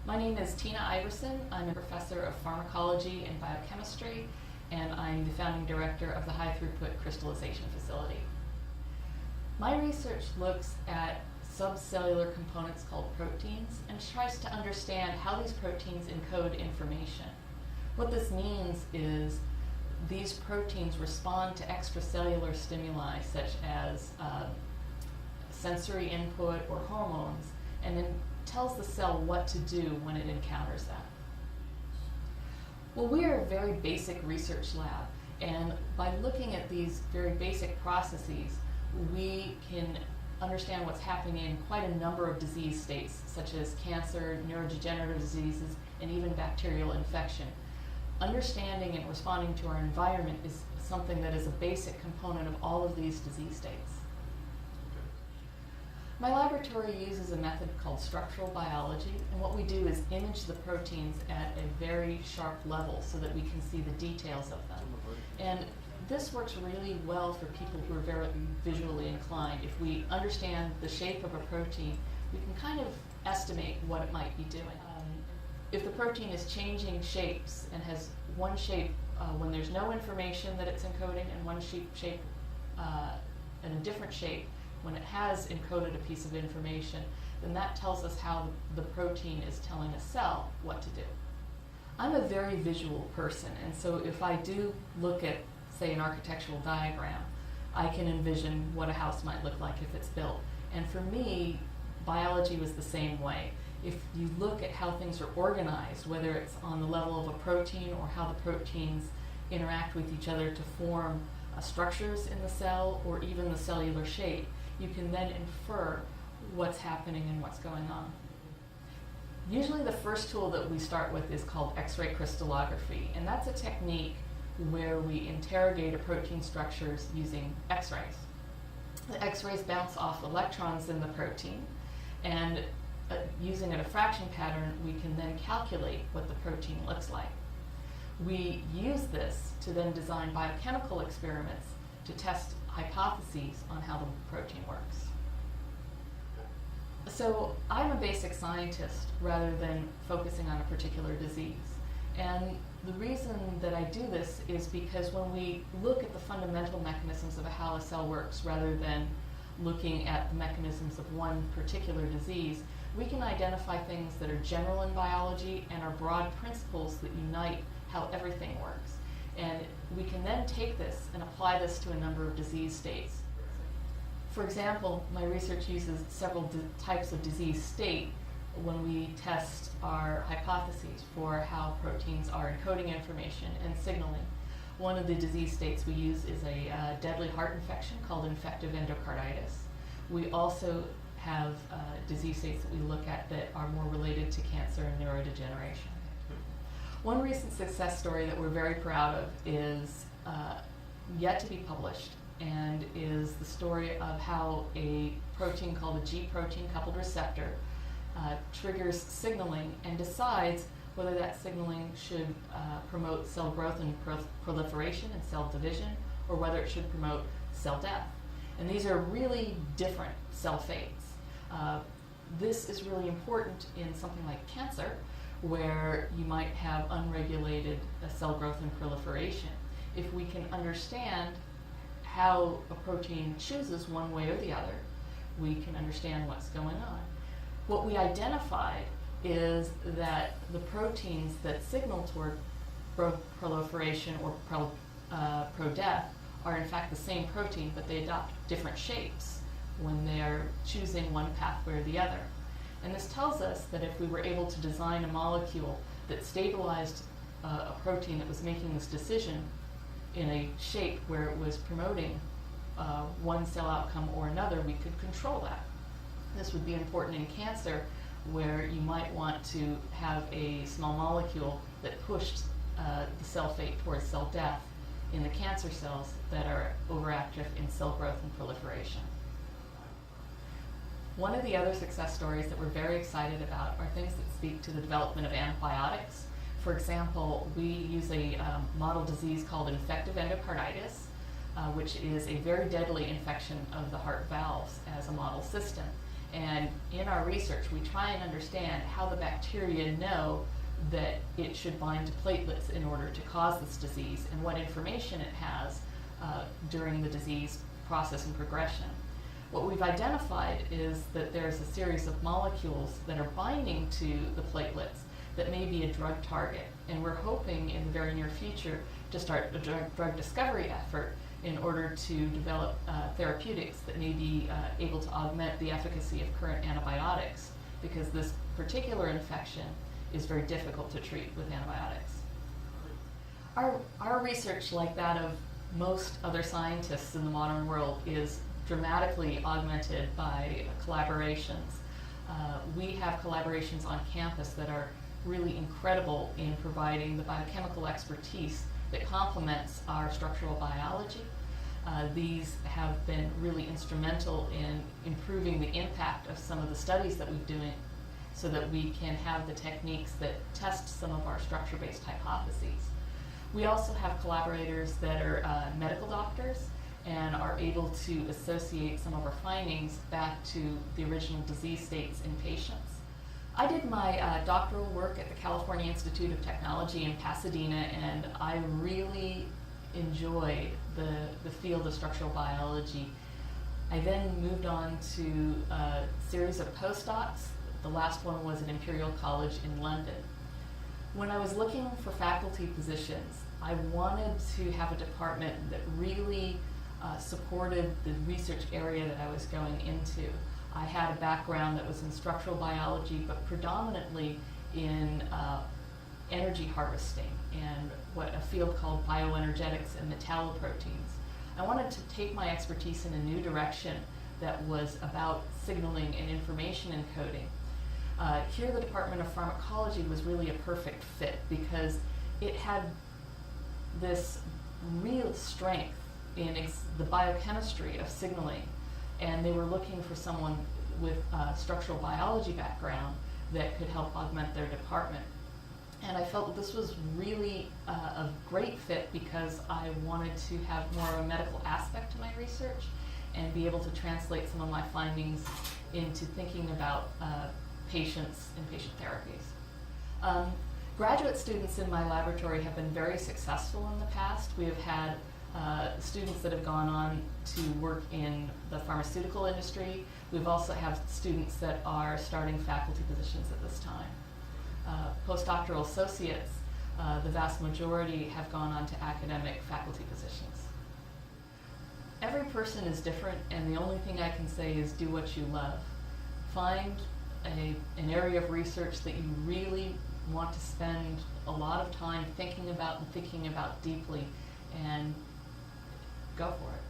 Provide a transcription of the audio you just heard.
My name is Tina Iverson. I'm a professor of pharmacology and biochemistry, and I'm the founding director of the high throughput crystallization facility. My research looks at subcellular components called proteins and tries to understand how these proteins encode information. What this means is these proteins respond to extracellular stimuli such as sensory input or hormones, and then tells the cell what to do when it encounters that. Well, we are a very basic research lab, and by looking at these very basic processes, we can understand what's happening in quite a number of disease states, such as cancer, neurodegenerative diseases, and even bacterial infection. Understanding and responding to our environment is something that is a basic component of all of these disease states. My laboratory uses a method called structural biology, and what we do is image the proteins at a very sharp level so that we can see the details of them. And this works really well for people who are very visually inclined. If we understand the shape of a protein, we can kind of estimate what it might be doing. If the protein is changing shapes and has one shape when there's no information that it's encoding, and one shape in a different shape when it has encoded a piece of information, then that tells us how the protein is telling a cell what to do. I'm a very visual person, and so if I do look at, say, an architectural diagram, I can envision what a house might look like if it's built. And for me, biology was the same way. If you look at how things are organized, whether it's on the level of a protein or how the proteins interact with each other to form structures in the cell or even the cellular shape, you can then infer what's happening and what's going on. Usually the first tool that we start with is called X-ray crystallography, and that's a technique where we interrogate a protein structures using X-rays. The X-rays bounce off electrons in the protein, and using a diffraction pattern, we can then calculate what the protein looks like. We use this to then design biochemical experiments to test hypotheses on how the protein works. So I'm a basic scientist rather than focusing on a particular disease. And the reason that I do this is because when we look at the fundamental mechanisms of how a cell works rather than looking at the mechanisms of one particular disease, we can identify things that are general in biology and are broad principles that unite how everything works. And we can then take this and apply this to a number of disease states. For example, my research uses several types of disease state when we test our hypotheses for how proteins are encoding information and signaling. One of the disease states we use is a deadly heart infection called infective endocarditis. We also have disease states that we look at that are more related to cancer and neurodegeneration. One recent success story that we're very proud of is yet to be published, and is the story of how a protein called a G protein coupled receptor triggers signaling and decides whether that signaling should promote cell growth and proliferation and cell division, or whether it should promote cell death. And these are really different cell fates. This is really important in something like cancer, where you might have unregulated cell growth and proliferation. If we can understand how a protein chooses one way or the other, we can understand what's going on. What we identified is that the proteins that signal toward proliferation or pro-death are in fact the same protein, but they adopt different shapes when they're choosing one pathway or the other. And this tells us that if we were able to design a molecule that stabilized a protein that was making this decision in a shape where it was promoting one cell outcome or another, we could control that. This would be important in cancer, where you might want to have a small molecule that pushed the cell fate towards cell death in the cancer cells that are overactive in cell growth and proliferation. One of the other success stories that we're very excited about are things that speak to the development of antibiotics. For example, we use a model disease called infective endocarditis, which is a very deadly infection of the heart valves as a model system. And in our research, we try and understand how the bacteria know that it should bind to platelets in order to cause this disease, and what information it has during the disease process and progression. What we've identified is that there's a series of molecules that are binding to the platelets that may be a drug target, and we're hoping in the very near future to start a drug discovery effort in order to develop therapeutics that may be able to augment the efficacy of current antibiotics, because this particular infection is very difficult to treat with antibiotics. Our research, like that of most other scientists in the modern world, is dramatically augmented by collaborations. We have collaborations on campus that are really incredible in providing the biochemical expertise that complements our structural biology. These have been really instrumental in improving the impact of some of the studies that we're doing, so that we can have the techniques that test some of our structure-based hypotheses. We also have collaborators that are medical doctors and are able to associate some of our findings back to the original disease states in patients. I did my doctoral work at the California Institute of Technology in Pasadena, and I really enjoyed the field of structural biology. I then moved on to a series of postdocs. The last one was at Imperial College in London. When I was looking for faculty positions, I wanted to have a department that really supported the research area that I was going into. I had a background that was in structural biology, but predominantly in energy harvesting and what a field called bioenergetics and metalloproteins. I wanted to take my expertise in a new direction that was about signaling and information encoding. Here, the Department of Pharmacology was really a perfect fit because it had this real strength in the biochemistry of signaling, and they were looking for someone with a structural biology background that could help augment their department. And I felt that this was really a great fit because I wanted to have more of a medical aspect to my research and be able to translate some of my findings into thinking about patients and patient therapies. Graduate students in my laboratory have been very successful in the past. We have had students that have gone on to work in the pharmaceutical industry. We've also have students that are starting faculty positions at this time. Postdoctoral associates, the vast majority have gone on to academic faculty positions. Every person is different, and the only thing I can say is do what you love. Find an area of research that you really want to spend a lot of time thinking about and thinking about deeply, and go for it.